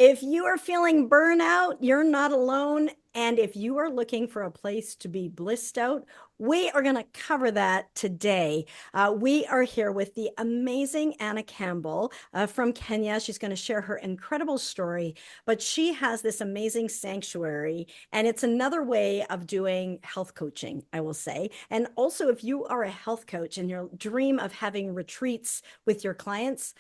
If you are feeling burnout, you're not alone. And if you are looking for a place to be blissed out, we are going to cover that today. We are here with the amazing Anna Campbell from Kenya. She's going to share her incredible story, but she has this amazing sanctuary, and it's another way of doing health coaching, I will say. And also, if you are a health coach and you dream of having retreats with your clients,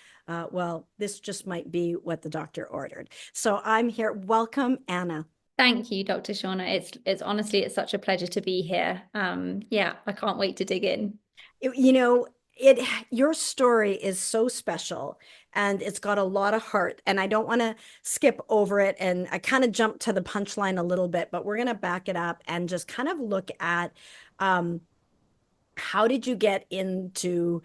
well, this just might be what the doctor ordered. So I'm here. Welcome, Anna. Thank you, Dr. Shaunna. It's honestly it's such a pleasure to be here. Yeah, I can't wait to dig in. You know, it your story is so special and it's got a lot of heart. And I don't want to skip over it. And I kind of jumped to the punchline a little bit, but we're going to back it up and just kind of look at um, how did you get into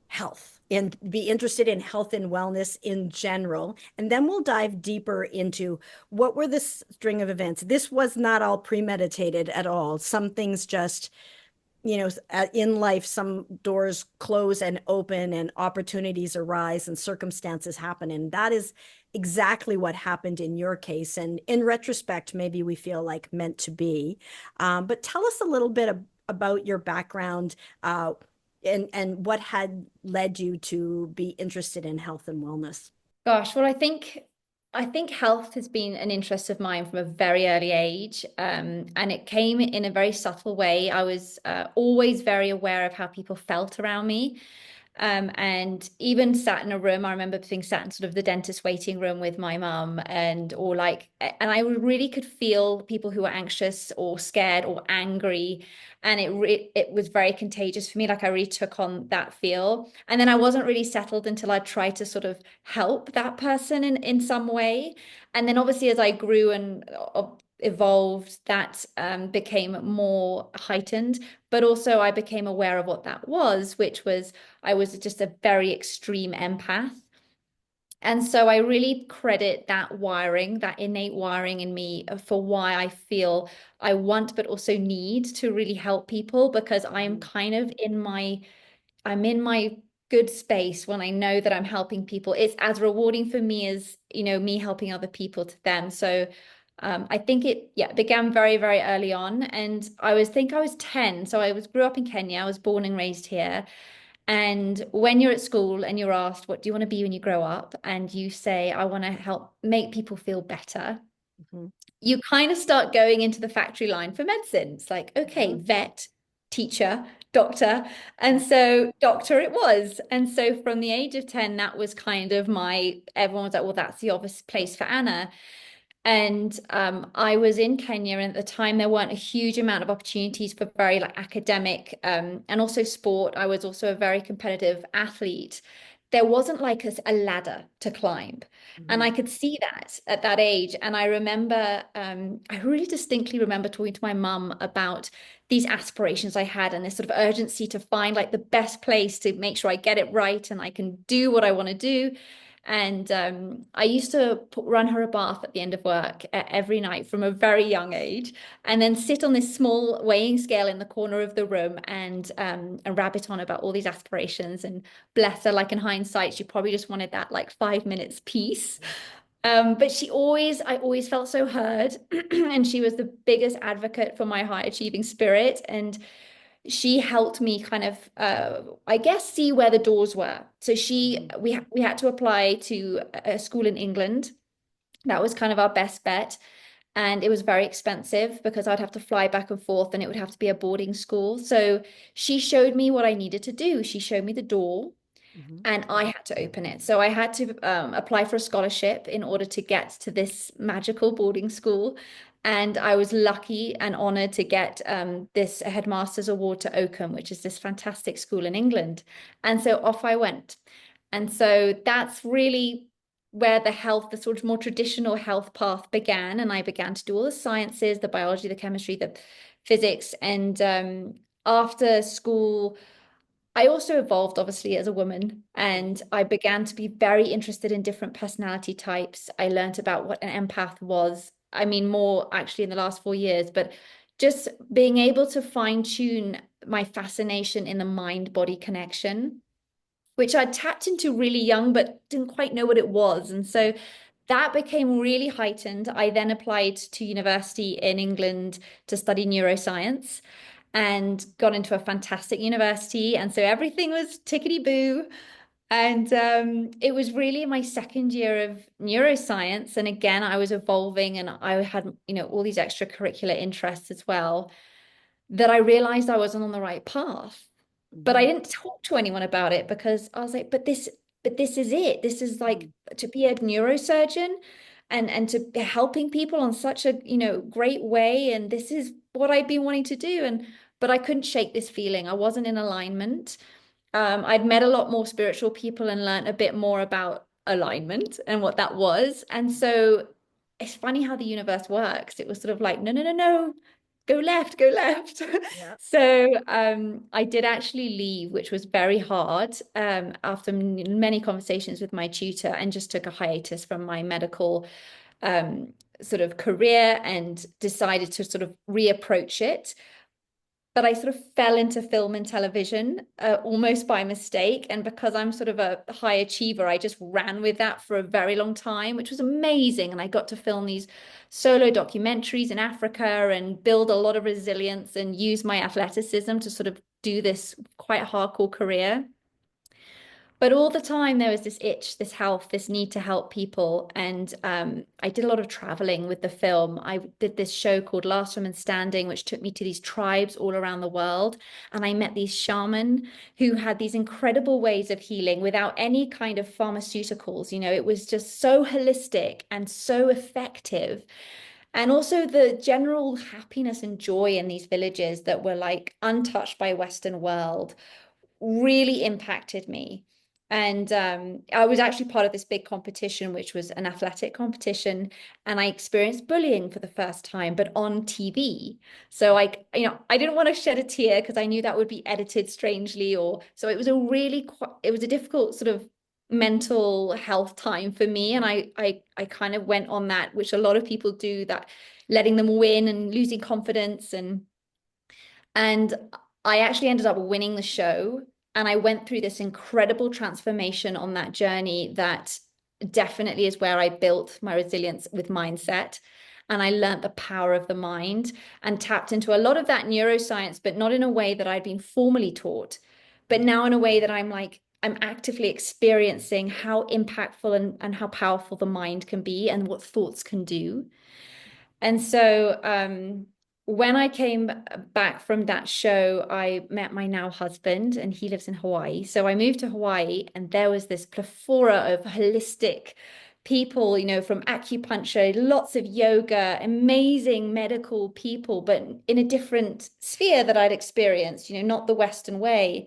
health and be interested in health and wellness in general. And then we'll dive deeper into what were the string of events. This was not all premeditated at all. Some things just, in life, some doors close and open and opportunities arise and circumstances happen. And that is exactly what happened in your case. And in retrospect, maybe we feel like meant to be. But tell us a little bit about your background, and what had led you to be interested in health and wellness. Gosh, well, I think health has been an interest of mine from a very early age, and it came in a very subtle way. I was always very aware of how people felt around me. And even sat in a room, I remember being sat in sort of the dentist waiting room with my mum, and I really could feel people who were anxious or scared or angry, and it was very contagious for me. Like I really took on that feel, and then I wasn't really settled until I tried to sort of help that person in some way, and then obviously as I grew and evolved, that became more heightened. But also I became aware of what that was, which was I was just a very extreme empath. And so I really credit that wiring, that innate wiring in me for why I feel I want, but also need to really help people because I'm Mhm. kind of I'm in my good space when I know that I'm helping people. It's as rewarding for me as, me helping other people to them. So I think it began very, very early on. And I was 10. So grew up in Kenya. I was born and raised here. And when you're at school and you're asked, what do you want to be when you grow up? And you say, I want to help make people feel better, Mhm. you kind of start going into the factory line for medicine. It's like, okay, Mhm. vet, teacher, doctor. Yeah. And so doctor it was. And so from the age of 10, that was kind of everyone was like, well, that's the obvious place for Anna. And I was in Kenya, and at the time there weren't a huge amount of opportunities for very like academic and also sport. I was also a very competitive athlete. There wasn't like a ladder to climb. And Mhm. I could see that at that age. And I remember, I really distinctly remember talking to my mum about these aspirations I had and this sort of urgency to find like the best place to make sure I get it right and I can do what I want to do. And I used to run her a bath at the end of work every night from a very young age, and then sit on this small weighing scale in the corner of the room and rabbit on about all these aspirations. And bless her, like in hindsight, she probably just wanted that like 5 minutes peace. But I always felt so heard, and she was the biggest advocate for my high achieving spirit. And she helped me kind of I guess see where the doors were. So Mhm. we had to apply to a school in England. That was kind of our best bet. And it was very expensive because I'd have to fly back and forth and it would have to be a boarding school. So she showed me what I needed to do. She showed me the door Mhm. and I had to open it. So I had to apply for a scholarship in order to get to this magical boarding school. And I was lucky and honored to get this headmaster's award to Oakham, which is this fantastic school in England. And so off I went. And so that's really where the sort of more traditional health path began. And I began to do all the sciences, the biology, the chemistry, the physics. And after school, I also evolved, obviously, as a woman, and Mhm. I began to be very interested in different personality types. I learned about what an empath was. I mean, more actually in the last 4 years, but just being able to fine tune my fascination in the mind body connection, which I tapped into really young, but didn't quite know what it was. And so that became really heightened. I then applied to university in England to study neuroscience and got into a fantastic university. And so everything was tickety boo. And it was really my second year of neuroscience. And again, I was evolving and I had, all these extracurricular interests as well, that I realized I wasn't on the right path. But I Mhm. didn't talk to anyone about it because I was like, but this is it. This is like Mhm. to be a neurosurgeon and to be helping people on such a, great way. And this is what I've been wanting to do. But I couldn't shake this feeling. I wasn't in alignment. I'd met a lot more spiritual people and learned a bit more about alignment and what that was. And so it's funny how the universe works. It was sort of like, no, no, no, no, go left, go left. Yeah. So I did actually leave, which was very hard after many conversations with my tutor, and just took a hiatus from my medical um, sort of career and decided to sort of reapproach it. But I sort of fell into film and television almost by mistake. And because I'm sort of a high achiever, I just ran with that for a very long time, which was amazing. And I got to film these solo documentaries in Africa and build a lot of resilience and use my athleticism to sort of do this quite hardcore career. But all the time there was this itch, this health, this need to help people. And I did a lot of traveling with the film. I did this show called Last Woman Standing, which took me to these tribes all around the world. And I met these shaman who had these incredible ways of healing without any kind of pharmaceuticals. It was just so holistic and so effective. And also the general happiness and joy in these villages that were like untouched by Western world really impacted me. And I was actually part of this big competition, which was an athletic competition, and I experienced bullying for the first time, but on TV. So I didn't want to shed a tear because I knew that would be edited strangely, or so it was it was a difficult sort of mental health time for me, and I kind of went on that, which a lot of people do, that letting them win and losing confidence and I actually ended up winning the show. And I went through this incredible transformation on that journey that definitely is where I built my resilience with mindset. And I learned the power of the mind and tapped into a lot of that neuroscience, but not in a way that I'd been formally taught, but now in a way that I'm actively experiencing how impactful and how powerful the mind can be and what thoughts can do. And so when I came back from that show, I met my now husband, and he lives in Hawaii. So I moved to Hawaii, and there was this plethora of holistic people, from acupuncture, lots of yoga, amazing medical people, but in a different sphere that I'd experienced, not the Western way.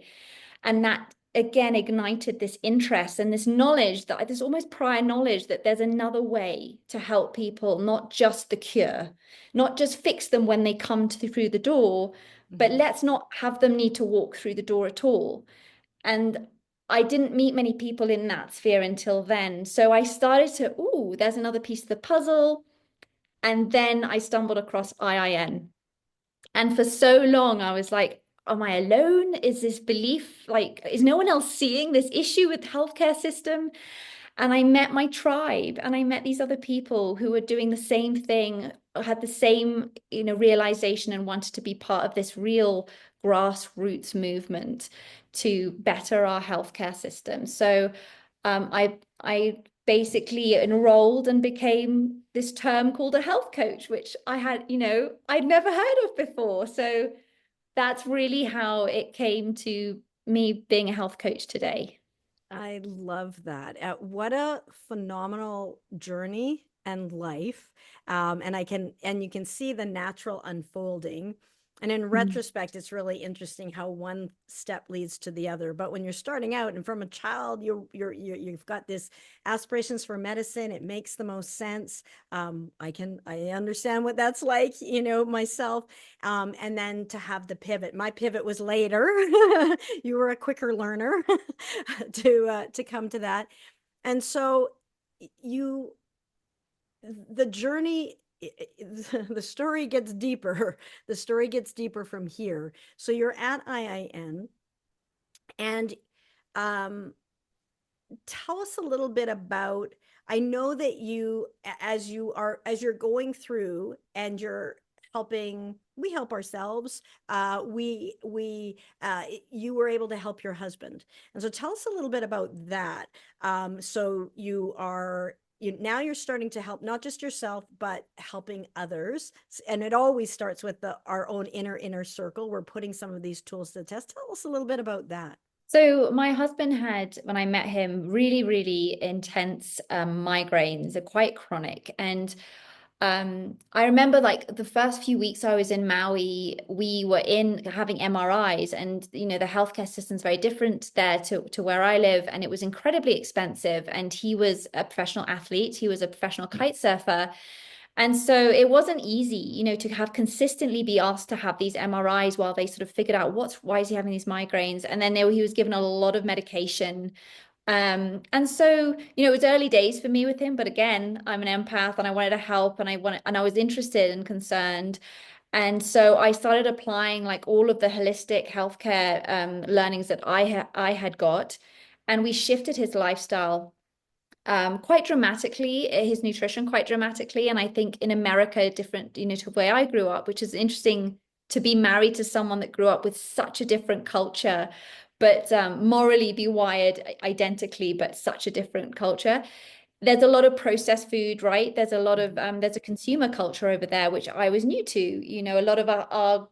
And that again ignited this interest and this knowledge, that this almost prior knowledge that there's another way to help people, not just the cure, not just fix them when they come through the door, but Mhm. let's not have them need to walk through the door at all. And I didn't meet many people in that sphere until then. So I started to, there's another piece of the puzzle. And then I stumbled across IIN. And for so long, I was like, am I alone? Is this belief like, is no one else seeing this issue with the healthcare system? And I met my tribe and I met these other people who were doing the same thing, had the same, realization and wanted to be part of this real grassroots movement to better our healthcare system. So I basically enrolled and became this term called a health coach, which I'd never heard of before. So that's really how it came to me being a health coach today. I love that. What a phenomenal journey and life. And you can see the natural unfolding. And in Mm. retrospect, it's really interesting how one step leads to the other. But when you're starting out and from a child, you've got this aspirations for medicine. It makes the most sense. I understand what that's like, myself. And then to have the pivot. My pivot was later. You were a quicker learner. To come to that. And so you the journey the story gets deeper. The story gets deeper from here. So you're at IIN and um tell us a little bit about I know that as you're going through and you're helping, we help ourselves. You were able to help your husband. And so tell us a little bit about that. So now you're starting to help not just yourself, but helping others. And it always starts with our own inner circle. We're putting some of these tools to the test. Tell us a little bit about that. So my husband had, when I met him, really, really intense migraines, are quite chronic. And I remember like the first few weeks I was in Maui, we were in having MRIs, and the healthcare system's very different there to where I live, and it was incredibly expensive. And he was a professional athlete, he was a professional kite surfer. And so it wasn't easy, to have consistently be asked to have these MRIs while they sort of figured out why is he having these migraines. And then he was given a lot of medication. And so, it was early days for me with him, but again, I'm an empath and I wanted to help and I was interested and concerned. And so I started applying like all of the holistic healthcare learnings that I had got, and we shifted his lifestyle quite dramatically, his nutrition quite dramatically. And I think in America, different, to where I grew up, which is interesting to be married to someone that grew up with such a different culture, but morally be wired identically, but such a different culture. There's a lot of processed food, right? There's a consumer culture over there, which I was new to. A lot of our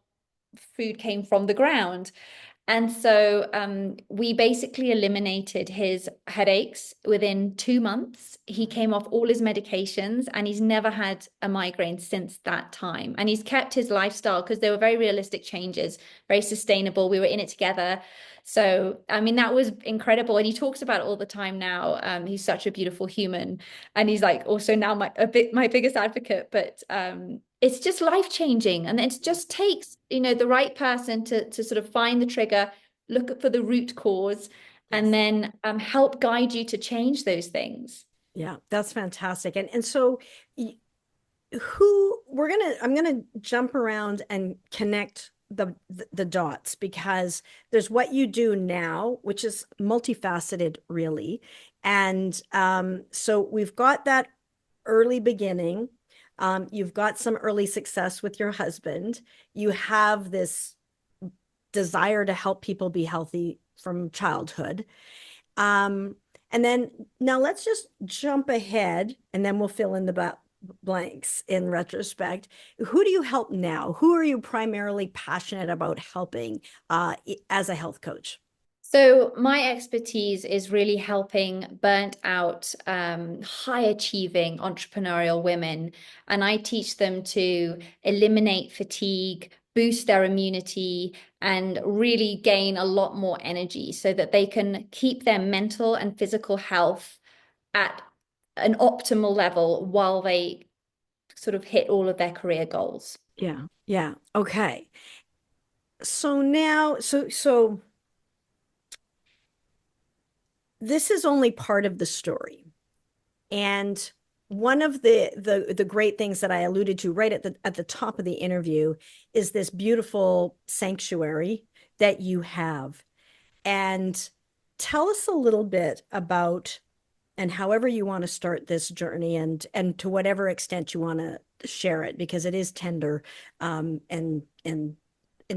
food came from the ground. And so we basically eliminated his headaches within 2 months. He came off all his medications and he's never had a migraine since that time. And he's kept his lifestyle because they were very realistic changes, very sustainable. We were in it together. So, I mean, that was incredible. And he talks about it all the time now. He's such a beautiful human. And he's like also now my biggest advocate. But it's just life changing, and it just takes the right person to sort of find the trigger, look for the root cause, and Yes. then help guide you to change those things. Yeah, that's fantastic. And so who we're gonna I'm gonna jump around and connect the dots, because there's what you do now, which is multifaceted, really. And so we've got that early beginning. You've got some early success with your husband. You have this desire to help people be healthy from childhood. Um, and then now let's just jump ahead and then we'll fill in the blanks in retrospect. Who do you help now? Who are you primarily passionate about helping as a health coach? So my expertise is really helping burnt out, high achieving entrepreneurial women. And I teach them to eliminate fatigue, boost their immunity, and really gain a lot more energy so that they can keep their mental and physical health at an optimal level while they sort of hit all of their career goals. Yeah. Yeah. Okay. So now, so this is only part of the story. And one of the great things that I alluded to right at the top of the interview is this beautiful sanctuary that you have. And tell us a little bit about, and however you want to start this journey, and to whatever extent you want to share it, because it is tender, and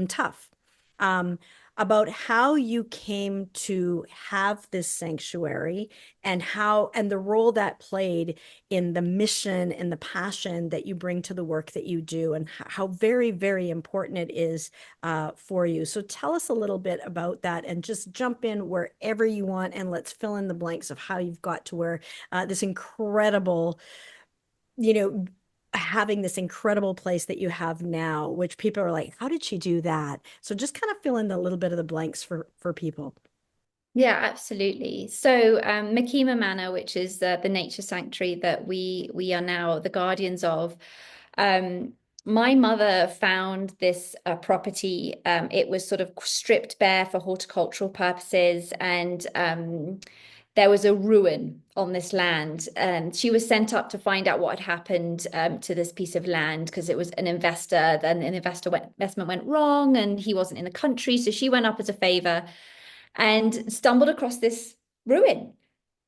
tough, um, about how you came to have this sanctuary, and the role that played in the mission and the passion that you bring to the work that you do, and how very, very important it is for you. So tell us a little bit about that, and just jump in wherever you want, and let's fill in the blanks of how you've got to where this incredible, you know, having this incredible place that you have now, which people are like, how did she do that? So just kind of fill in a little bit of the blanks for people. Yeah, absolutely. So, Makima Manor, which is the nature sanctuary that we are now the guardians of, um, my mother found this property. It was sort of stripped bare for horticultural purposes, and there was a ruin on this land. And she was sent up to find out what had happened to this piece of land because it was an investor. Then an investment went wrong, and he wasn't in the country, so she went up as a favor and stumbled across this ruin.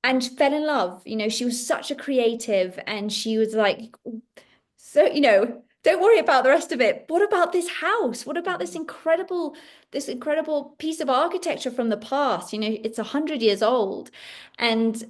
and fell in love. She was such a creative, and she was like, so, don't worry about the rest of it. What about this house? What about this incredible piece of architecture from the past? It's 100 years old. And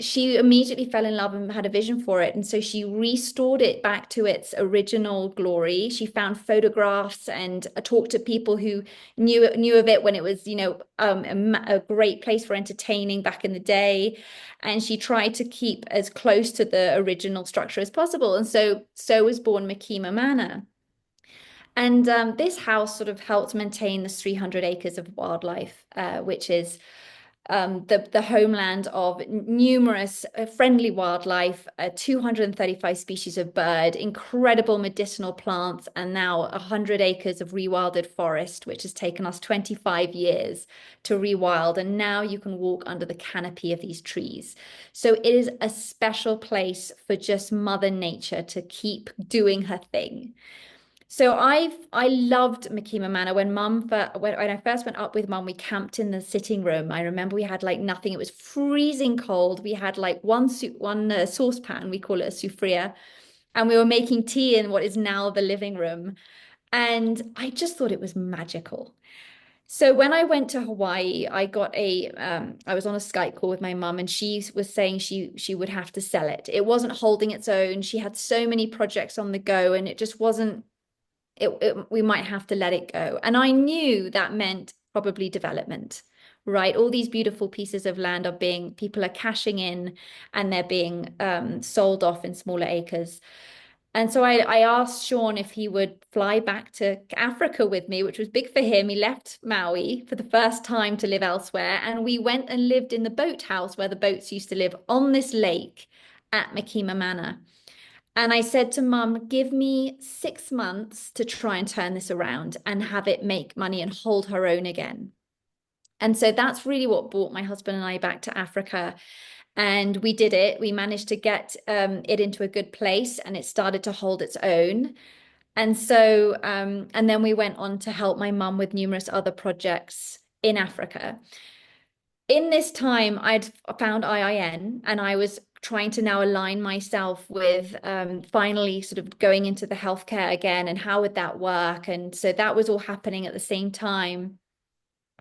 she immediately fell in love and had a vision for it. And so she restored it back to its original glory. She found photographs and talked to people who knew of it when it was, a great place for entertaining back in the day. And she tried to keep as close to the original structure as possible. And so was born Makima Manor. And this house sort of helped maintain the 300 acres of wildlife, which is the homeland of numerous friendly wildlife, 235 species of bird, incredible medicinal plants, and now 100 acres of rewilded forest, which has taken us 25 years to rewild. And now you can walk under the canopy of these trees. So it is a special place for just Mother Nature to keep doing her thing. So I loved Makima Manor when I first went up with mum. We camped in the sitting room. I remember we had like nothing. It was freezing cold. We had like one saucepan. We call it a soufriere, and we were making tea in what is now the living room. And I just thought it was magical. So when I went to Hawaii, I was on a Skype call with my mum, and she was saying she would have to sell it. It wasn't holding its own. She had so many projects on the go, and it just wasn't we might have to let it go. And I knew that meant probably development, right? All these beautiful pieces of land people are cashing in, and they're being sold off in smaller acres. And so I asked Sean if he would fly back to Africa with me, which was big for him. He left Maui for the first time to live elsewhere. And we went and lived in the boathouse where the boats used to live on this lake at Makima Manor. And I said to mum, give me 6 months to try and turn this around and have it make money and hold her own again. And so that's really what brought my husband and I back to Africa. And we did it. We managed to get it into a good place, and it started to hold its own. And then we went on to help my mum with numerous other projects in Africa. In this time, I'd found IIN, and I was trying to now align myself with finally sort of going into the healthcare again, and how would that work? And so that was all happening at the same time.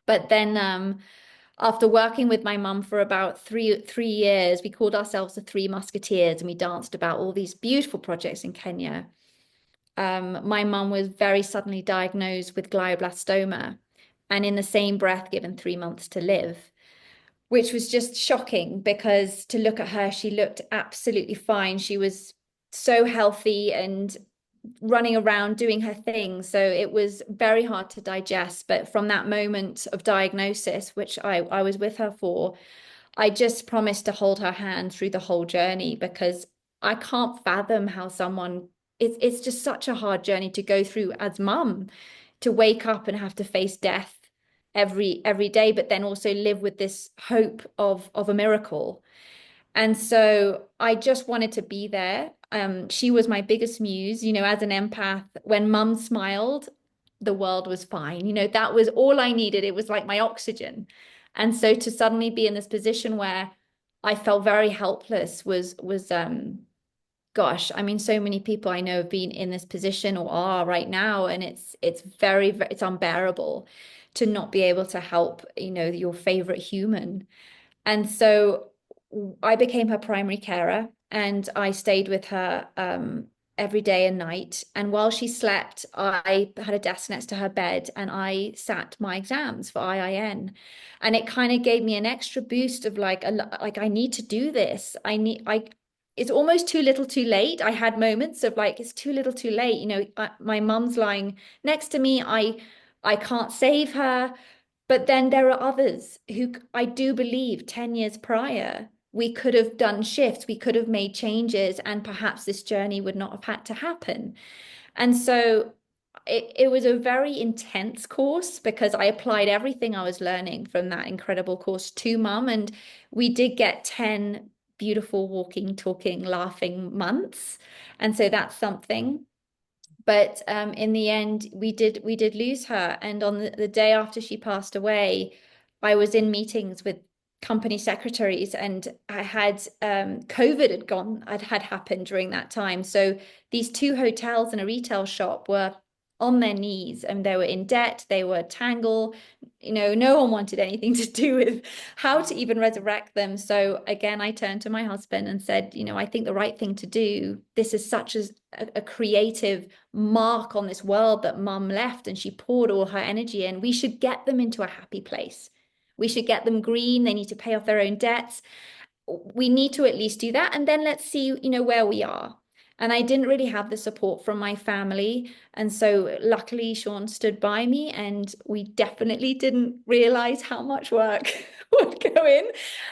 But then after working with my mum for about three years, we called ourselves the Three Musketeers, and we danced about all these beautiful projects in Kenya. My mum was very suddenly diagnosed with glioblastoma, and in the same breath given 3 months to live, which was just shocking because to look at her, she looked absolutely fine. She was so healthy and running around doing her thing. So it was very hard to digest. But from that moment of diagnosis, which I was with her for, I just promised to hold her hand through the whole journey, because I can't fathom how it's just such a hard journey to go through as mum, to wake up and have to face death every day, but then also live with this hope of a miracle. And so I just wanted to be there. She was my biggest muse, as an empath. When mum smiled, the world was fine. That was all I needed. It was like my oxygen. And so to suddenly be in this position where I felt very helpless was gosh, I mean, so many people I know have been in this position or are right now, and it's unbearable to not be able to help, your favorite human. And so I became her primary carer, and I stayed with her every day and night. And while she slept, I had a desk next to her bed, and I sat my exams for IIN. And it kind of gave me an extra boost of like I need to do this. It's almost too little too late. I had moments of like, it's too little too late. My mum's lying next to me. I can't save her. But then there are others who I do believe 10 years prior, we could have done shifts, we could have made changes, and perhaps this journey would not have had to happen. And so it was a very intense course, because I applied everything I was learning from that incredible course to mum. And we did get 10 beautiful walking, talking, laughing months. And so that's something. But in the end, we did lose her. And on the day after she passed away, I was in meetings with company secretaries, and I had COVID had happened during that time. So these two hotels and a retail shop were on their knees, and they were in debt, they were tangled, no one wanted anything to do with how to even resurrect them. So again, I turned to my husband and said, I think the right thing to do, this is such a creative mark on this world that mum left, and she poured all her energy in. We should get them into a happy place. We should get them green. They need to pay off their own debts. We need to at least do that. And then let's see, where we are. And I didn't really have the support from my family. And so luckily, Sean stood by me, and we definitely didn't realize how much work would go in.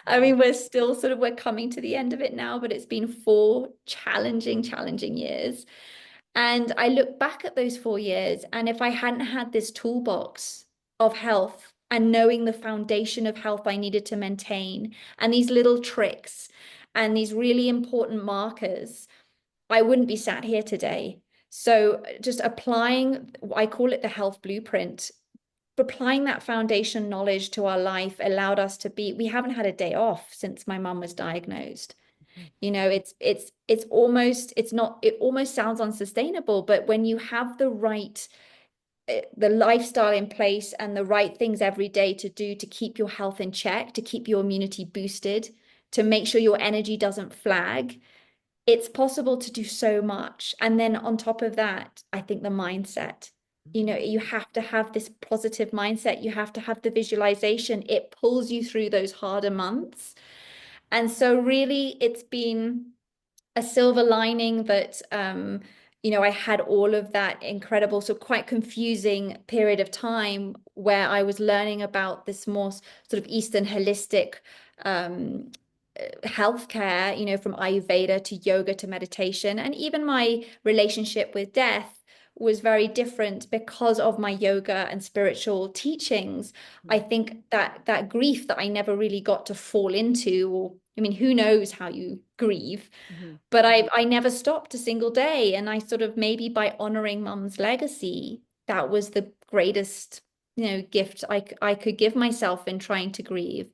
I mean, we're coming to the end of it now, but it's been 4 challenging years. And I look back at those 4 years, and if I hadn't had this toolbox of health and knowing the foundation of health I needed to maintain, and these little tricks and these really important markers, I wouldn't be sat here today. So just applying, I call it the health blueprint, applying that foundation knowledge to our life allowed us to we haven't had a day off since my mum was diagnosed. It's almost, it's not, it almost sounds unsustainable, but when you have the lifestyle in place and the right things every day to do to keep your health in check, to keep your immunity boosted, to make sure your energy doesn't flag, it's possible to do so much. And then on top of that, I think the mindset. You have to have this positive mindset. You have to have the visualization. It pulls you through those harder months. And so really it's been a silver lining that I had all of that incredible, so quite confusing period of time where I was learning about this more sort of Eastern holistic um, healthcare, from Ayurveda to yoga to meditation. And even my relationship with death was very different because of my yoga and spiritual teachings. I think that grief that I never really got to fall into, or I mean, who knows how you grieve, Mhm. but I never stopped a single day. And I sort of, maybe by honoring mum's legacy, that was the greatest, gift I could give myself in trying to grieve.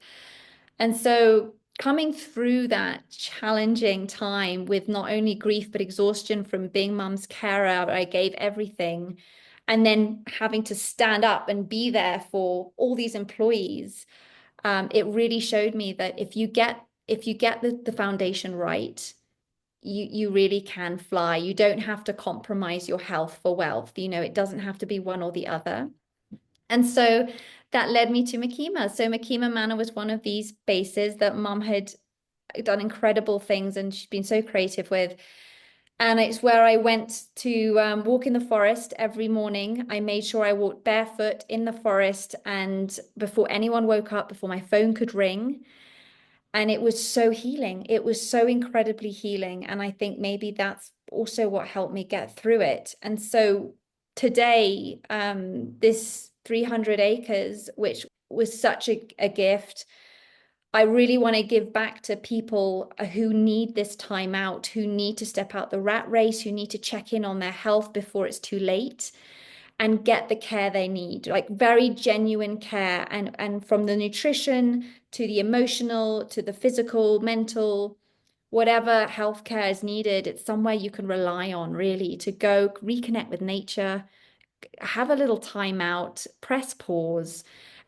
And so coming through that challenging time with not only grief, but exhaustion from being mum's carer, I gave everything. And then having to stand up and be there for all these employees, it really showed me that if you get the foundation right, you really can fly. You don't have to compromise your health for wealth. It doesn't have to be one or the other. And so that led me to Makima. So Makima Manor was one of these bases that mum had done incredible things and she's been so creative with. And it's where I went to walk in the forest every morning. I made sure I walked barefoot in the forest, and before anyone woke up, before my phone could ring. And it was so healing. It was so incredibly healing. And I think maybe that's also what helped me get through it. And so today, this 300 acres, which was such a gift, I really want to give back to people who need this time out, who need to step out the rat race, who need to check in on their health before it's too late and get the care they need, like very genuine care, and from the nutrition to the emotional to the physical, mental, whatever healthcare is needed, it's somewhere you can rely on really to go reconnect with nature, have a little time out, press pause.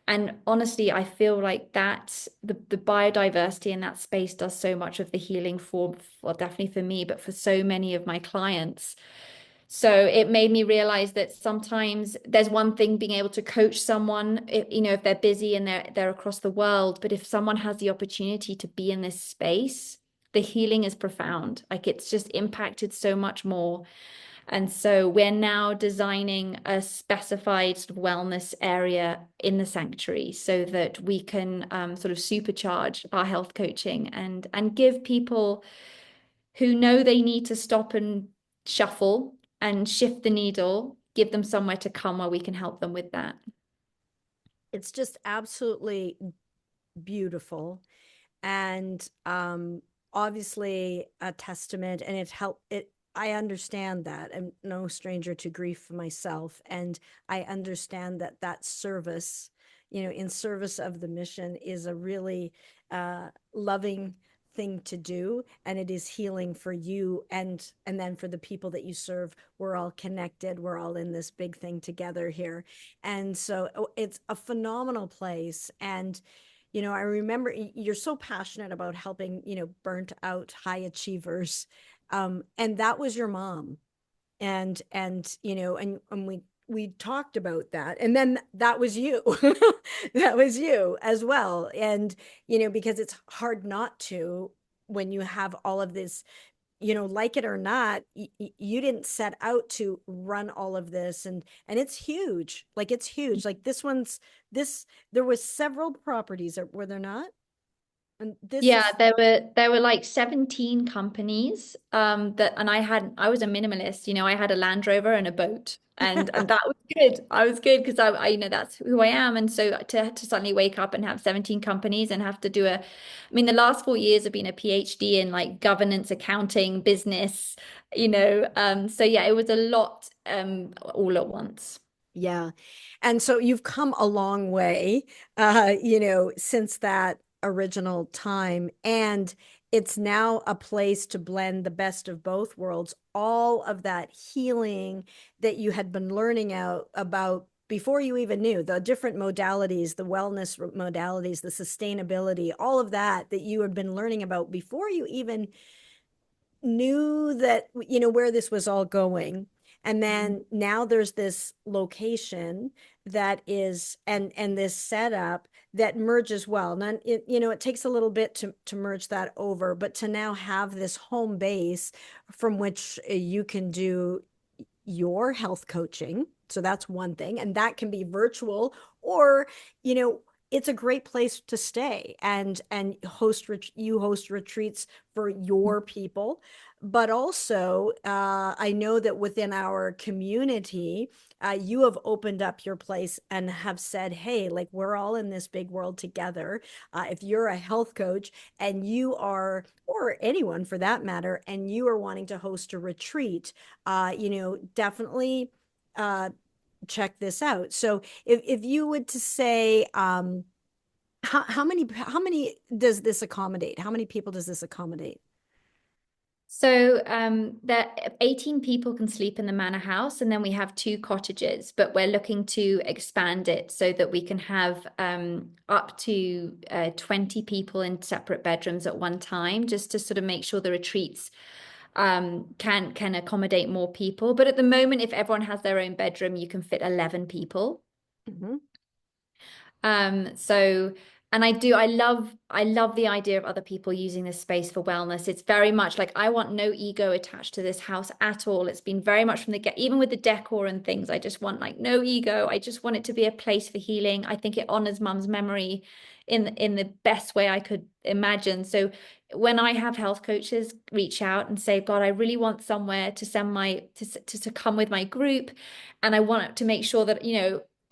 And honestly, I feel like that the biodiversity in that space does so much of the healing for, well, definitely for me, but for so many of my clients. So it made me realize that sometimes there's one thing being able to coach someone, if they're busy and they're across the world, but if someone has the opportunity to be in this space, the healing is profound. Like, it's just impacted so much more. And so we're now designing a specified sort of wellness area in the sanctuary so that we can sort of supercharge our health coaching and give people who know they need to stop and shuffle and shift the needle, give them somewhere to come where we can help them with that. It's just absolutely beautiful. And obviously a testament, and I understand that. I'm no stranger to grief myself, and I understand that service, in service of the mission, is a really loving thing to do, and it is healing for you, and then for the people that you serve. We're all connected, we're all in this big thing together here. And so it's a phenomenal place. And I remember you're so passionate about helping, burnt out high achievers. And that was your mom. And we talked about that, and then that was you. That was you as well. And because it's hard not to, when you have all of this, like it or not, you didn't set out to run all of this. And it's huge. Like, it's huge. Like, this there was several properties, were there not? And this Yeah, is there were like 17 companies that, and I was a minimalist, I had a Land Rover and a boat, and that was good. I was good because that's who I am. And so to suddenly wake up and have 17 companies and have to do the last 4 years have been a PhD in like governance, accounting, business, so yeah, it was a lot all at once. Yeah. And so you've come a long way, since that original time. And it's now a place to blend the best of both worlds, all of that healing that you had been learning out about before you even knew the different modalities, the wellness modalities, the sustainability, all of that you had been learning about before you even knew that, where this was all going. And Mhm. then now there's this location that is, and this setup that merges well. And it takes a little bit to merge that over, but to now have this home base from which you can do your health coaching. So that's one thing. And that can be virtual, or, you know, it's a great place to stay and you host retreats for your people. But also, I know that within our community, you have opened up your place and have said, hey, like, we're all in this big world together. If you're a health coach and you are, or anyone for that matter, and you are wanting to host a retreat, definitely uh, check this out. So if you would to say, how many does this accommodate? How many people does this accommodate? So that 18 people can sleep in the manor house, and then we have two cottages, but we're looking to expand it so that we can have up to 20 people in separate bedrooms at one time, just to sort of make sure the retreats can accommodate more people. But at the moment, if everyone has their own bedroom, you can fit 11 people. Mhm. So, and I love the idea of other people using this space for wellness. It's very much like I want no ego attached to this house at all. It's been very much from the get, even with the decor and things, I just want like no ego. I just want it to be a place for healing. I think it honors mum's memory in the best way I could imagine. So when I have health coaches reach out and say, God, I really want somewhere to send to come with my group, and I want to make sure that,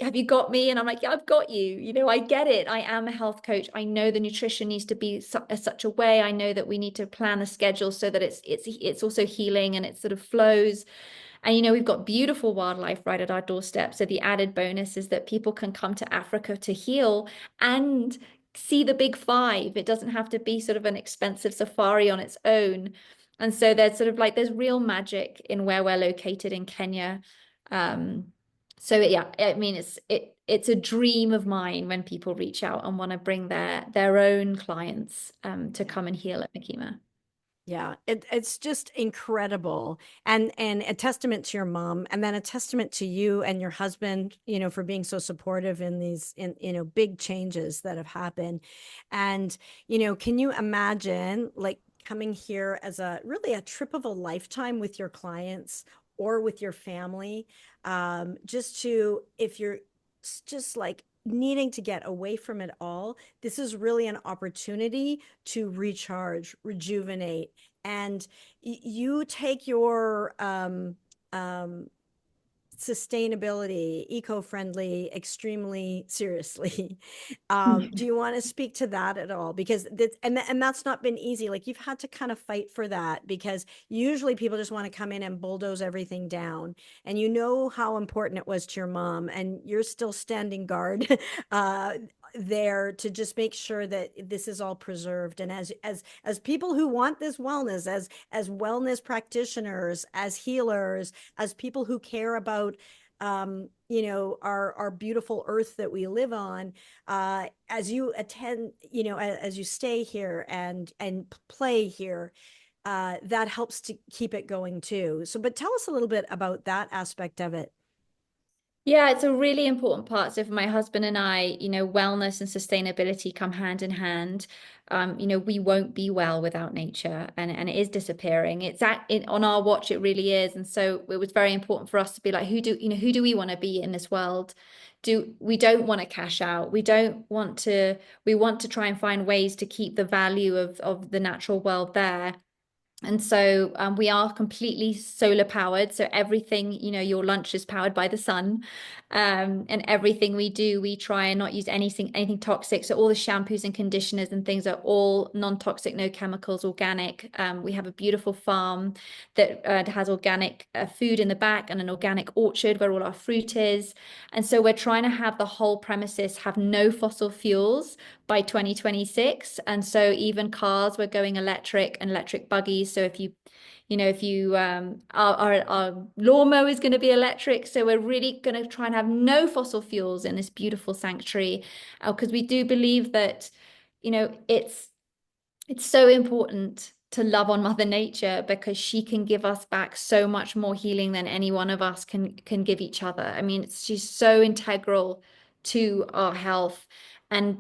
have you got me? And I'm like, yeah, I've got you. I get it. I am a health coach. I know the nutrition needs to be such a way. I know that we need to plan a schedule so that it's also healing and it sort of flows. And we've got beautiful wildlife right at our doorstep. So the added bonus is that people can come to Africa to heal and see the big five. It doesn't have to be sort of an expensive safari on its own. And so there's real magic in where we're located in Kenya. Um, so yeah, I mean it's a dream of mine when people reach out and want to bring their own clients to Yeah. come and heal at Makima. Yeah, it's just incredible, and a testament to your mom, and then a testament to you and your husband, for being so supportive in these, in big changes that have happened. And can you imagine, like, coming here as a really a trip of a lifetime with your clients or with your family, just to, if you're just like needing to get away from it all, this is really an opportunity to recharge, rejuvenate, and you take your um, sustainability, eco-friendly, extremely seriously. Do you want to speak to that at all? Because and that's not been easy. Like, you've had to kind of fight for that, because usually people just want to come in and bulldoze everything down. And how important it was to your mom, and you're still standing guard, uh, there to just make sure that this is all preserved. And as people who want this wellness, as wellness practitioners, as healers, as people who care about our beautiful earth that we live on, as you attend, as you stay here and play here, that helps to keep it going too. So, but tell us a little bit about that aspect of it. Yeah, it's a really important part. So for my husband and I, wellness and sustainability come hand in hand. We won't be well without nature, and it is disappearing. On our watch, it really is. And so it was very important for us to be like, who do we want to be in this world? We don't want to cash out. We want to try and find ways to keep the value of the natural world there. And so we are completely solar powered. So everything, your lunch is powered by the sun. And everything we do, we try and not use anything toxic. So all the shampoos and conditioners and things are all non-toxic, no chemicals, organic. We have a beautiful farm that has organic food in the back and an organic orchard where all our fruit is. And so we're trying to have the whole premises have no fossil fuels by 2026. And so even cars were going electric and electric buggies. So if you our lawnmower is going to be electric. So we're really going to try and have no fossil fuels in this beautiful sanctuary, because we do believe that, it's so important to love on Mother Nature because she can give us back so much more healing than any one of us can give each other. I mean, she's so integral to our health. And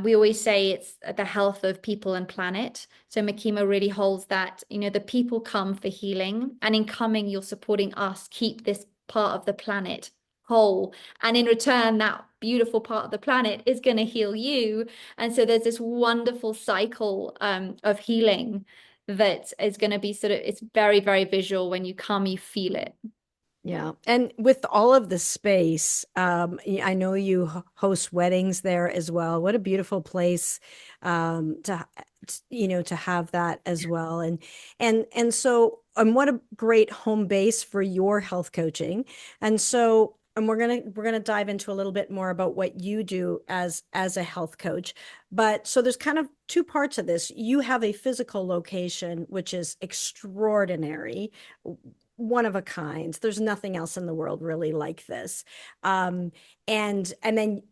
we always say it's the health of people and planet. So Makima really holds that, the people come for healing, and in coming, you're supporting us keep this part of the planet whole. And in return, that beautiful part of the planet is going to heal you. And so there's this wonderful cycle of healing that is going to be it's very, very visual. When you come, you feel it. Yeah. And with all of the space, I know you host weddings there as well. What a beautiful place, to have that as well. And so, and what a great home base for your health coaching. And so, and we're gonna dive into a little bit more about what you do as a health coach. But so there's kind of two parts of this. You have a physical location, which is extraordinary, one of a kind. There's nothing else in the world really like this. Um, and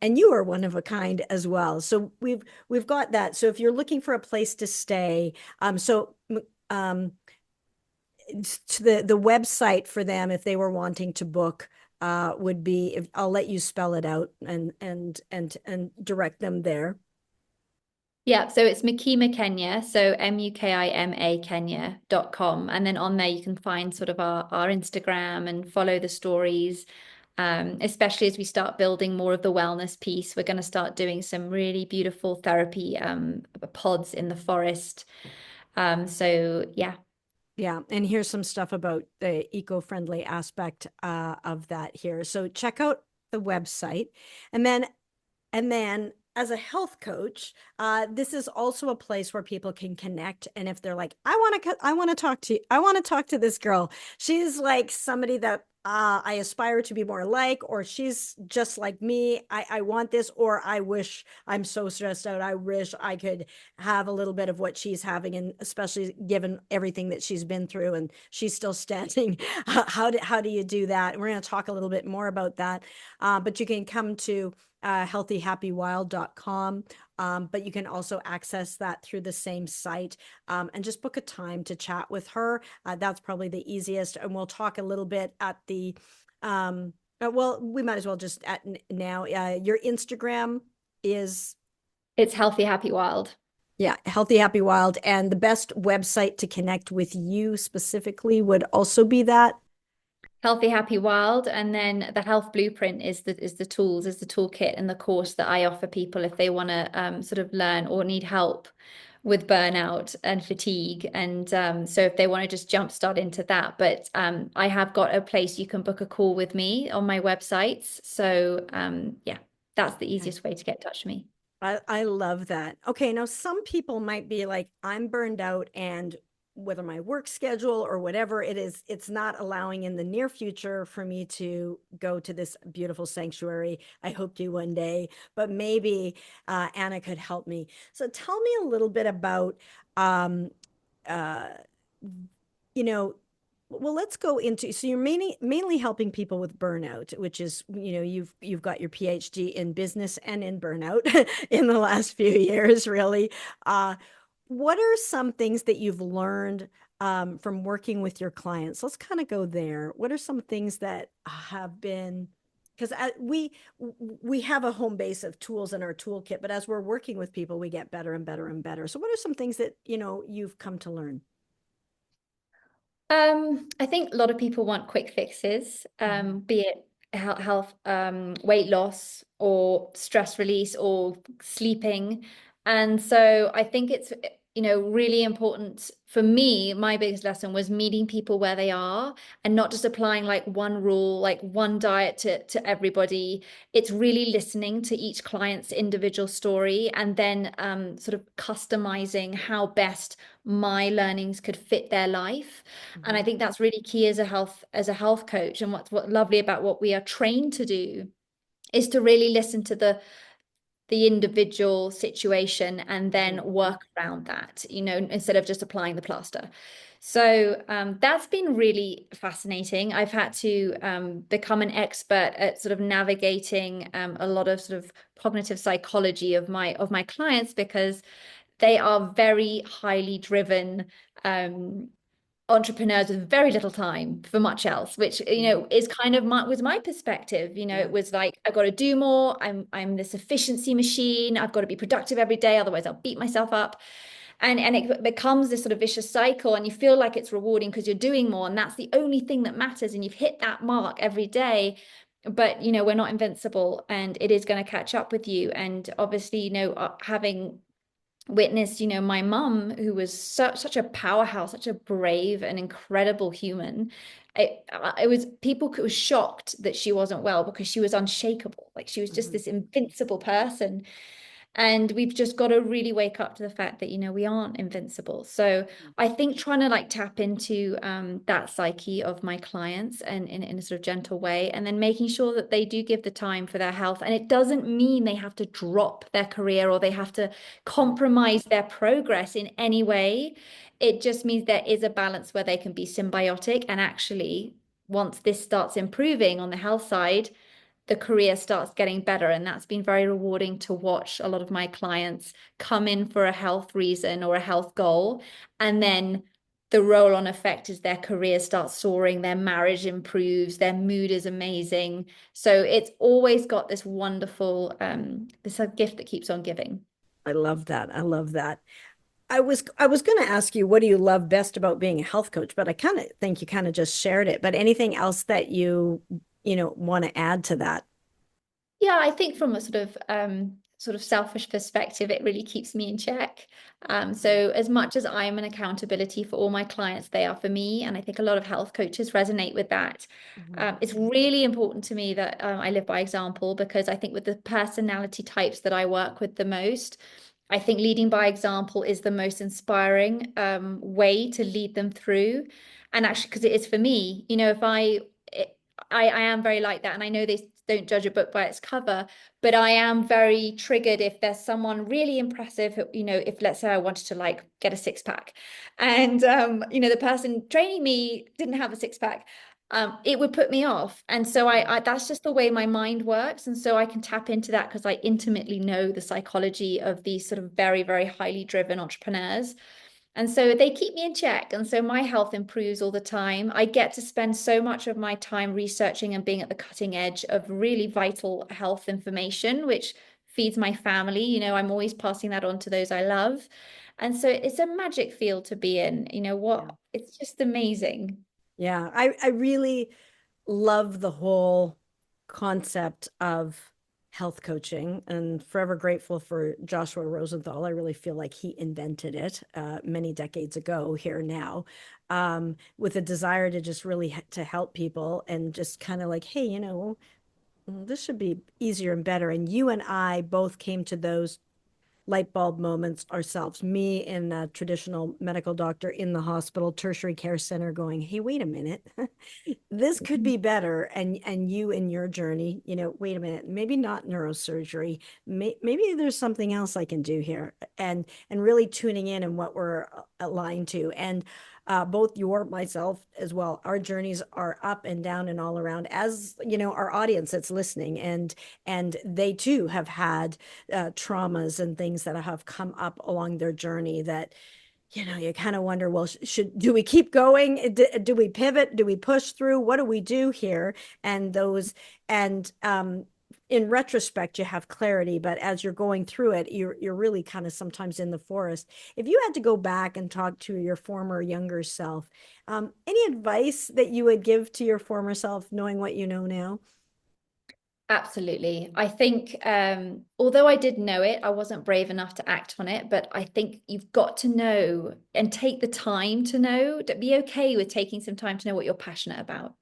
you are one of a kind as well. So we've got that. So if you're looking for a place to stay, um, to the website for them, if they were wanting to book, would be, if I'll let you spell it out and direct them there. Yeah, so it's Mukima Kenya, so Mukima Kenya.com. And then on there you can find sort of our Instagram and follow the stories. Especially as we start building more of the wellness piece, we're going to start doing some really beautiful therapy pods in the forest. So yeah. Yeah, and here's some stuff about the eco-friendly aspect of that here. So check out the website, and then as a health coach, this is also a place where people can connect. And if they're like, I want to talk to you, I want to talk to this girl. She's like somebody that I aspire to be more like, or she's just like me. I want this, or I wish I'm so stressed out. I wish I could have a little bit of what she's having, and especially given everything that she's been through, and she's still standing. How do you do that? And we're going to talk a little bit more about that. But you can come to healthyhappywild.com. But you can also access that through the same site, and just book a time to chat with her. That's probably the easiest. And we'll talk a little bit at well, we might as well just at now. Your Instagram is, It's Healthy Happy Wild. yeah, Healthy Happy Wild. And the best website to connect with you specifically would also be that. Healthy Happy Wild, and then the health blueprint is the toolkit and the course that I offer people if they want to sort of learn or need help with burnout and fatigue. And so if they want to just jumpstart into that, but I have got a place you can book a call with me on my websites. So yeah, that's the easiest way to get in touch with me. I love that. Okay, now some people might be like, I'm burned out and whether my work schedule or whatever it is, it's not allowing in the near future for me to go to this beautiful sanctuary. I hope to one day, but maybe Anna could help me. So tell me a little bit about, um, uh, you know, well, let's go into, so you're mainly helping people with burnout, which is, you've got your PhD in business and in burnout in the last few years, really. Uh, what are some things that you've learned from working with your clients? Let's kind of go there. What are some things that have been, because we have a home base of tools in our toolkit, but as we're working with people, we get better and better and better. So what are some things that, you've come to learn? I think a lot of people want quick fixes, Mhm. be it health, weight loss, or stress release, or sleeping. And so I think it's, really important for me. My biggest lesson was meeting people where they are and not just applying like one rule, like one diet to everybody. It's really listening to each client's individual story and then sort of customizing how best my learnings could fit their life. And I Mhm. think that's really key as a health coach. And what's lovely about what we are trained to do is to really listen to the individual situation and Mhm. then work around that, instead of just applying the plaster. So that's been really fascinating. I've had to become an expert at sort of navigating a lot of sort of cognitive psychology of my clients because they are very highly driven entrepreneurs with very little time for much else, which Mhm. is kind of was my perspective. Yeah. It was like I've got to do more. I'm this efficiency machine. I've got to be productive every day, otherwise I'll beat myself up. And it becomes this sort of vicious cycle, and you feel like it's rewarding because you're doing more, and that's the only thing that matters, and you've hit that mark every day. But we're not invincible, and it is going to catch up with you. And obviously, having witnessed, my mum, who was such a powerhouse, such a brave and incredible human. It was people were shocked that she wasn't well because she was unshakable. Like she was just Mhm. this invincible person. And we've just got to really wake up to the fact that, we aren't invincible. So I think trying to like tap into that psyche of my clients and in a sort of gentle way, and then making sure that they do give the time for their health. And it doesn't mean they have to drop their career or they have to Right. compromise their progress in any way. It just means there is a balance where they can be symbiotic. And actually, once this starts improving on the health side, the career starts getting better. And that's been very rewarding to watch a lot of my clients come in for a health reason or a health goal. And then the roll on effect is their career starts soaring, their marriage improves, their mood is amazing. So it's always got this wonderful, this gift that keeps on giving. I love that. I love that. I was going to ask you, what do you love best about being a health coach? But I kind of think you kind of just shared it. But anything else that you want to add to that? Yeah, I think from a sort of selfish perspective, it really keeps me in check. So as much as I'm an accountability for all my clients, they are for me, and I think a lot of health coaches resonate with that. Mhm. It's really important to me that I live by example because I think with the personality types that I work with the most, I think leading by example is the most inspiring way to lead them through. And actually, because it is for me, if I am very like that, and I know they don't judge a book by its cover, but I am very triggered if there's someone really impressive, if let's say I wanted to like get a six pack and the person training me didn't have a six pack, it would put me off. And so I that's just the way my mind works. And so I can tap into that because I intimately know the psychology of these sort of very, very highly driven entrepreneurs. And so they keep me in check. And so my health improves all the time. I get to spend so much of my time researching and being at the cutting edge of really vital health information, which feeds my family. I'm always passing that on to those I love. And so it's a magic field to be in. Yeah. It's just amazing. Yeah. I really love the whole concept of health coaching and forever grateful for Joshua Rosenthal. I really feel like he invented it many decades ago here now, with a desire to just really to help people and just kind of like, hey, this should be easier and better. And you and I both came to those light bulb moments ourselves. Me and a traditional medical doctor in the hospital, tertiary care center going, hey, wait a minute. This could be better. And you in your journey, wait a minute, maybe not neurosurgery. Maybe there's something else I can do here. And really tuning in and what we're aligned to. And both myself as well, our journeys are up and down and all around, as our audience that's listening, and they too have had traumas and things that have come up along their journey that you kind of wonder, well, do we keep going? Do we pivot? Do we push through? What do we do here? And those, and in retrospect, you have clarity, but as you're going through it, you're really kind of sometimes in the forest. If you had to go back and talk to your former younger self, any advice that you would give to your former self, knowing what you know now? Absolutely. I think although I did know it, I wasn't brave enough to act on it. But I think you've got to know and take the time to know, to be okay with taking some time to know what you're passionate about.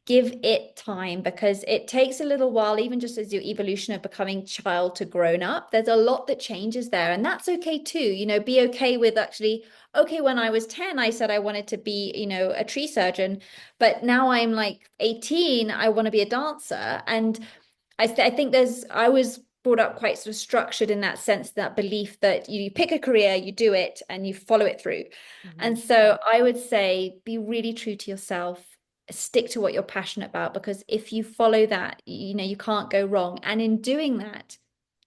Give it time because it takes a little while, even just as your evolution of becoming child to grown up. There's a lot that changes there, and that's okay too. Be okay with actually, okay, when I was 10, I said I wanted to be, a tree surgeon, but now I'm like 18, I want to be a dancer. And I think I was brought up quite sort of structured in that sense, that belief that you pick a career, you do it, and you follow it through. Mhm. And so I would say be really true to yourself, stick to what you're passionate about, because if you follow that, you can't go wrong. And in doing that,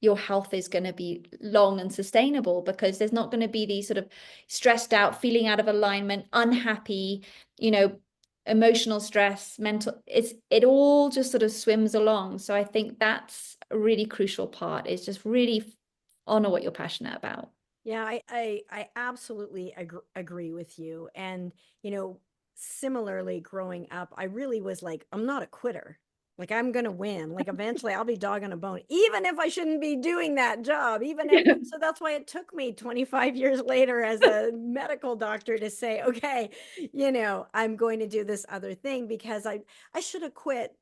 your health is going to be long and sustainable because there's not going to be these sort of stressed out, feeling out of alignment, unhappy, you know, emotional stress, mental, it all just sort of swims along. So I think that's a really crucial part, is just really honor what you're passionate about. Yeah, I absolutely agree with you. And, similarly growing up, I really was like, I'm not a quitter. Like I'm gonna win. Like eventually I'll be dog on a bone, even if I shouldn't be doing that job. Even if so that's why it took me 25 years later as a medical doctor to say, okay, I'm going to do this other thing because I should have quit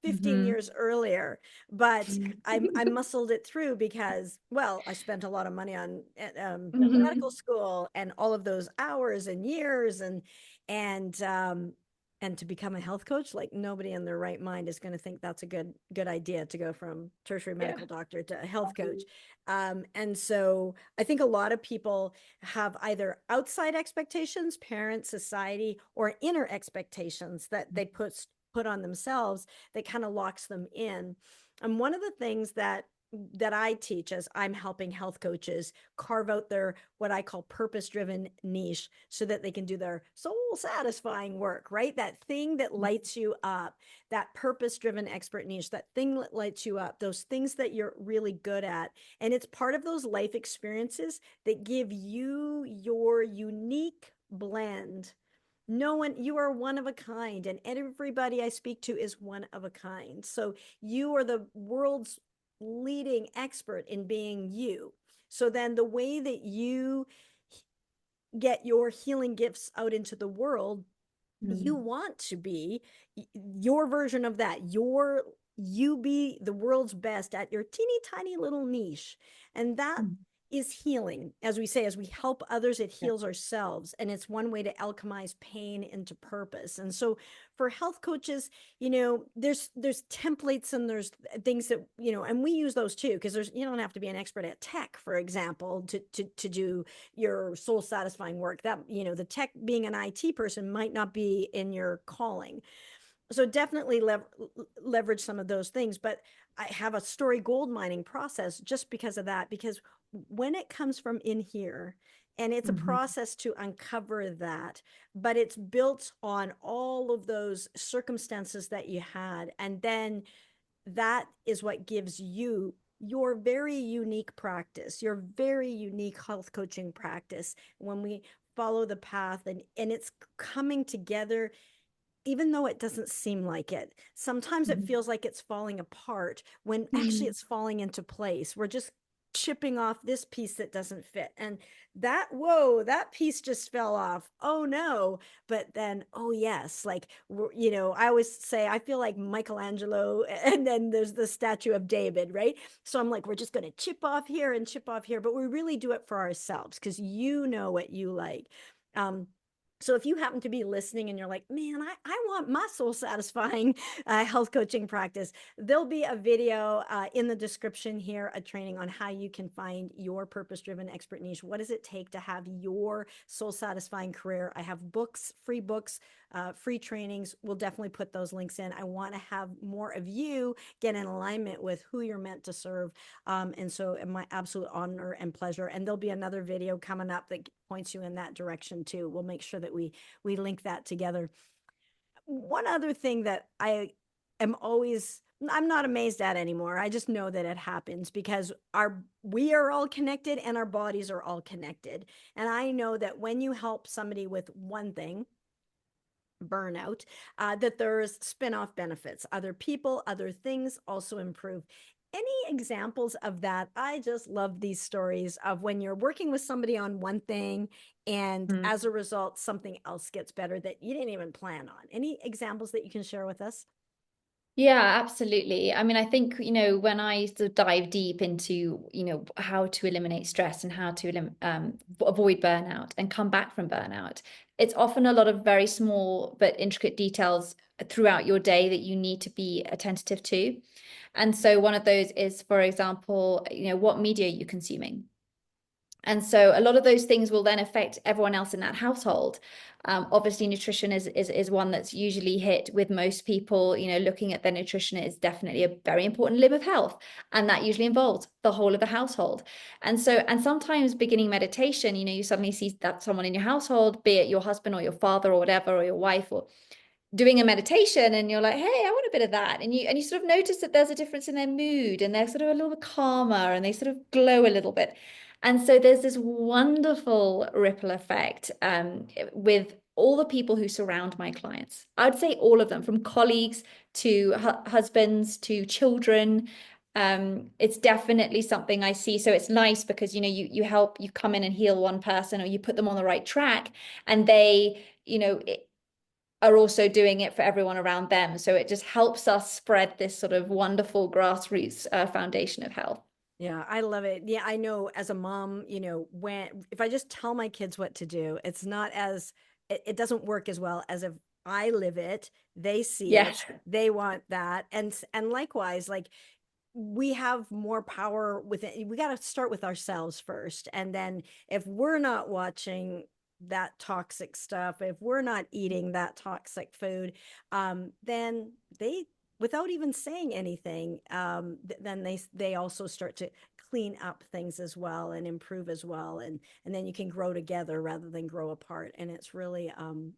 15 Mhm. years earlier, but I muscled it through because, well, I spent a lot of money on medical Mhm. school and all of those hours and years and um and to become a health coach, like nobody in their right mind is going to think that's a good idea to go from tertiary Yeah. medical doctor to a health coach. And so I think a lot of people have either outside expectations, parents, society, or inner expectations that they put on themselves that kind of locks them in. And one of the things that I teach as I'm helping health coaches carve out their what I call purpose driven niche so that they can do their soul satisfying work, right? That thing that lights you up, that purpose driven expert niche, that thing that lights you up, those things that you're really good at. And it's part of those life experiences that give you your unique blend. No one, you are one of a kind, and everybody I speak to is one of a kind. So you are the world's leading expert in being you. So then the way that you get your healing gifts out into the world, you Mhm. want to be your version of that, you be the world's best at your teeny tiny little niche. And that Mhm. is healing. As we say, as we help others, it Yeah. heals ourselves, and it's one way to alchemize pain into purpose. And so for health coaches, there's templates and there's things that, and we use those too, because you don't have to be an expert at tech, for example, to do your soul satisfying work. That, the tech, being an IT person might not be in your calling. So definitely leverage some of those things. But I have a story gold mining process just because of that, because when it comes from in here, and it's a Mhm. process to uncover that, but it's built on all of those circumstances that you had. And then that is what gives you your very unique practice, your very unique health coaching practice. When we follow the path, and it's coming together, even though it doesn't seem like it. Sometimes it Mhm. feels like it's falling apart when actually Mhm. it's falling into place. We're just chipping off this piece that doesn't fit. And that, whoa, that piece just fell off. Oh no. But then, oh yes, like, you know, I always say, I feel like Michelangelo, and then there's the statue of David, right? So I'm like, we're just going to chip off here and chip off here, but we really do it for ourselves because you know what you like. Um, so if you happen to be listening and you're like, man, I want my soul satisfying health coaching practice, there'll be a video in the description here, a training on how you can find your purpose driven expert niche. What does it take to have your soul satisfying career? I have books, free trainings. We'll definitely put those links in. I want to have more of you get in alignment with who you're meant to serve. And so, my absolute honor and pleasure. And there'll be another video coming up that points you in that direction too. We'll make sure that we link that together. One other thing that am always I'm not amazed at anymore. I just know that it happens because our we are all connected and our bodies are all connected. And I know that when you help somebody with one thing, burnout, that there's spin-off benefits. Other people, other things also improve. Any examples of that? I just love these stories of when you're working with somebody on one thing and Mm. as a result, something else gets better that you didn't even plan on. Any examples that you can share with us? Yeah, absolutely. I mean, I think, when I sort of dive deep into, how to eliminate stress and how to avoid burnout and come back from burnout, it's often a lot of very small but intricate details throughout your day that you need to be attentive to. And so one of those is, for example, what media are you consuming? And so a lot of those things will then affect everyone else in that household. Obviously, nutrition is one that's usually hit with most people. Looking at their nutrition is definitely a very important limb of health, and that usually involves the whole of the household. And sometimes beginning meditation, you suddenly see that someone in your household, be it your husband or your father or whatever, or your wife, or doing a meditation, and you're like, hey, I want a bit of that, and you sort of notice that there's a difference in their mood, and they're sort of a little bit calmer, and they sort of glow a little bit. And so there's this wonderful ripple effect with all the people who surround my clients. I would say all of them, from colleagues to husbands to children. It's definitely something I see. So it's nice because you help, you come in and heal one person, or you put them on the right track, and they are also doing it for everyone around them. So it just helps us spread this sort of wonderful grassroots foundation of health. Yeah, I love it. Yeah, I know as a mom, when if I just tell my kids what to do, it's not as it doesn't work as well as if I live it, they see it, Yes. they want that. And likewise, like we have more power with it. We got to start with ourselves first. And then if we're not watching that toxic stuff, if we're not eating that toxic food, then they, without even saying anything, then they also start to clean up things as well and improve as well, and then you can grow together rather than grow apart. And it's really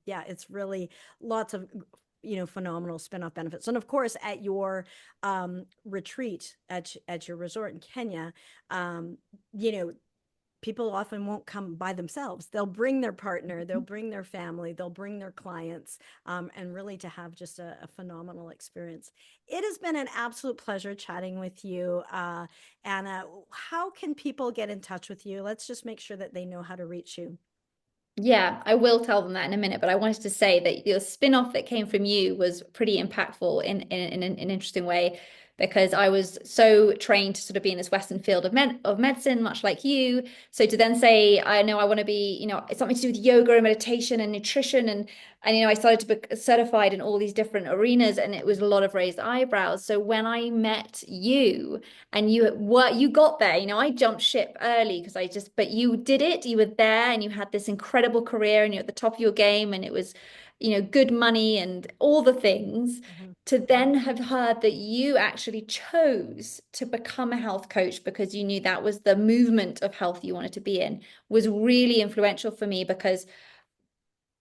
yeah, it's really lots of phenomenal spin-off benefits. And of course at your retreat at your resort in Kenya, you know people often won't come by themselves. They'll bring their partner, they'll bring their family, they'll bring their clients, and really to have just a phenomenal experience. It has been an absolute pleasure chatting with you, Anna. How can people get in touch with you? Let's just make sure that they know how to reach you. Yeah, I will tell them that in a minute, but I wanted to say that your spin-off that came from you was pretty impactful in an interesting way, because I was so trained to sort of be in this Western field of medicine, much like you. So to then say, I know I want to be, it's something to do with yoga and meditation and nutrition, and I started to be certified in all these different arenas, and it was a lot of raised eyebrows. So when I met you, and you got there, I jumped ship early because but you did it, you were there, and you had this incredible career, and you're at the top of your game, and it was good money and all the things. Mhm. To then have heard that you actually chose to become a health coach because you knew that was the movement of health you wanted to be in was really influential for me, because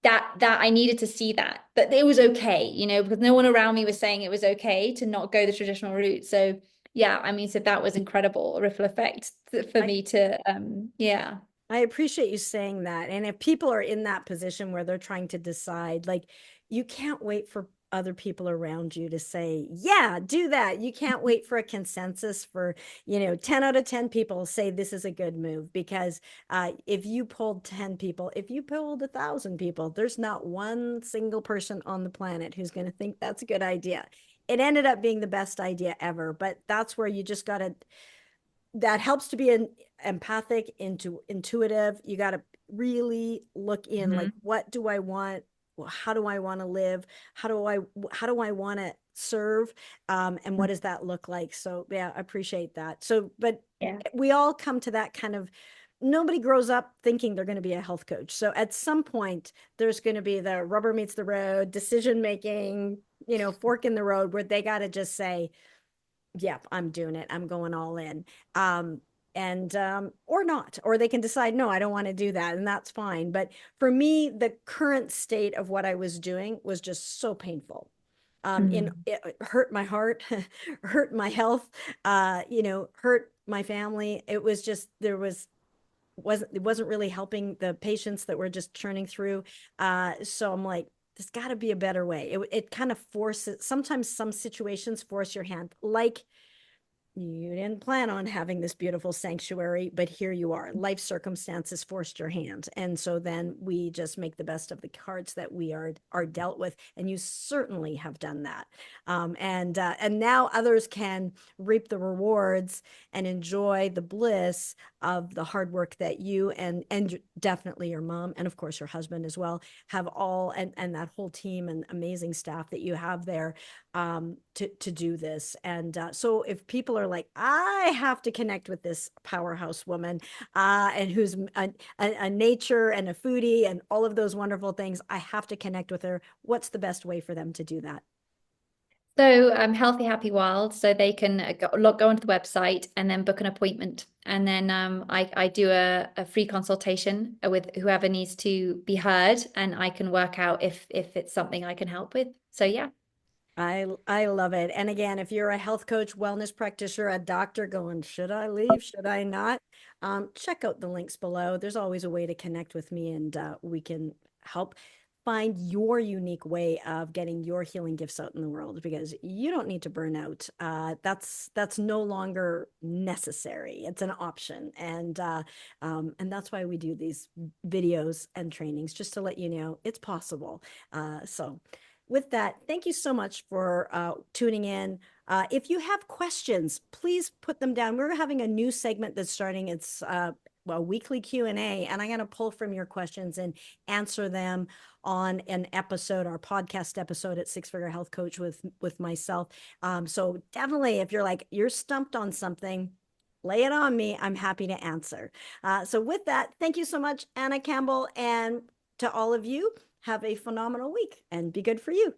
that I needed to see that it was okay, because no one around me was saying it was okay to not go the traditional route. So yeah, I mean, so that was incredible, a ripple effect for I me to yeah. I appreciate you saying that. And if people are in that position where they're trying to decide, like, you can't wait for other people around you to say, yeah, do that. You can't wait for a consensus for, 10 out of 10 people say this is a good move because if you pulled 10 people, if you pulled 1,000 people, there's not one single person on the planet who's going to think that's a good idea. It ended up being the best idea ever, but that's where you just got to that helps to be an empathic into intuitive. You got to really look in like, Mhm. what do I want? How do I want to live? How do I want to serve? And what does that look like? So yeah, I appreciate that. So, but Yeah. we all come to that kind of, nobody grows up thinking they're going to be a health coach. So at some point there's going to be the rubber meets the road, decision making, fork in the road where they got to just say, yep, I'm doing it. I'm going all in. And or not, or they can decide, no, I don't want to do that, and that's fine. But for me, the current state of what I was doing was just so painful. Mm. It hurt my heart, hurt my health, hurt my family. It was just it wasn't really helping the patients that were just churning through. So I'm like, there's got to be a better way. It kind of forces, sometimes some situations force your hand, like you didn't plan on having this beautiful sanctuary, but here you are. Life circumstances forced your hand. And so then we just make the best of the cards that we are dealt with. And you certainly have done that. And now others can reap the rewards and enjoy the bliss of the hard work that you and definitely your mom and of course your husband as well have all and that whole team and amazing staff that you have there to do this. And so if people are like, I have to connect with this powerhouse woman, and who's a nature and a foodie and all of those wonderful things, I have to connect with her. What's the best way for them to do that? So Healthy Happy Wild, so they can go onto the website and then book an appointment. And then I do a free consultation with whoever needs to be heard, and I can work out if it's something I can help with. So yeah. I love it. And again, if you're a health coach, wellness practitioner, a doctor going, should I leave? Should I not? Check out the links below. There's always a way to connect with me, and we can help find your unique way of getting your healing gifts out in the world because you don't need to burn out. That's no longer necessary. It's an option, and that's why we do these videos and trainings just to let you know it's possible. So with that, thank you so much for tuning in. If you have questions, please put them down. We're having a new segment that's starting. It's a weekly Q&A, and I'm going to pull from your questions and answer them on an episode, our podcast episode at Six Figure Health Coach with myself. So definitely, if you're like, you're stumped on something, lay it on me. I'm happy to answer. So with that, thank you so much, Anna Campbell, and to all of you, have a phenomenal week and be good for you.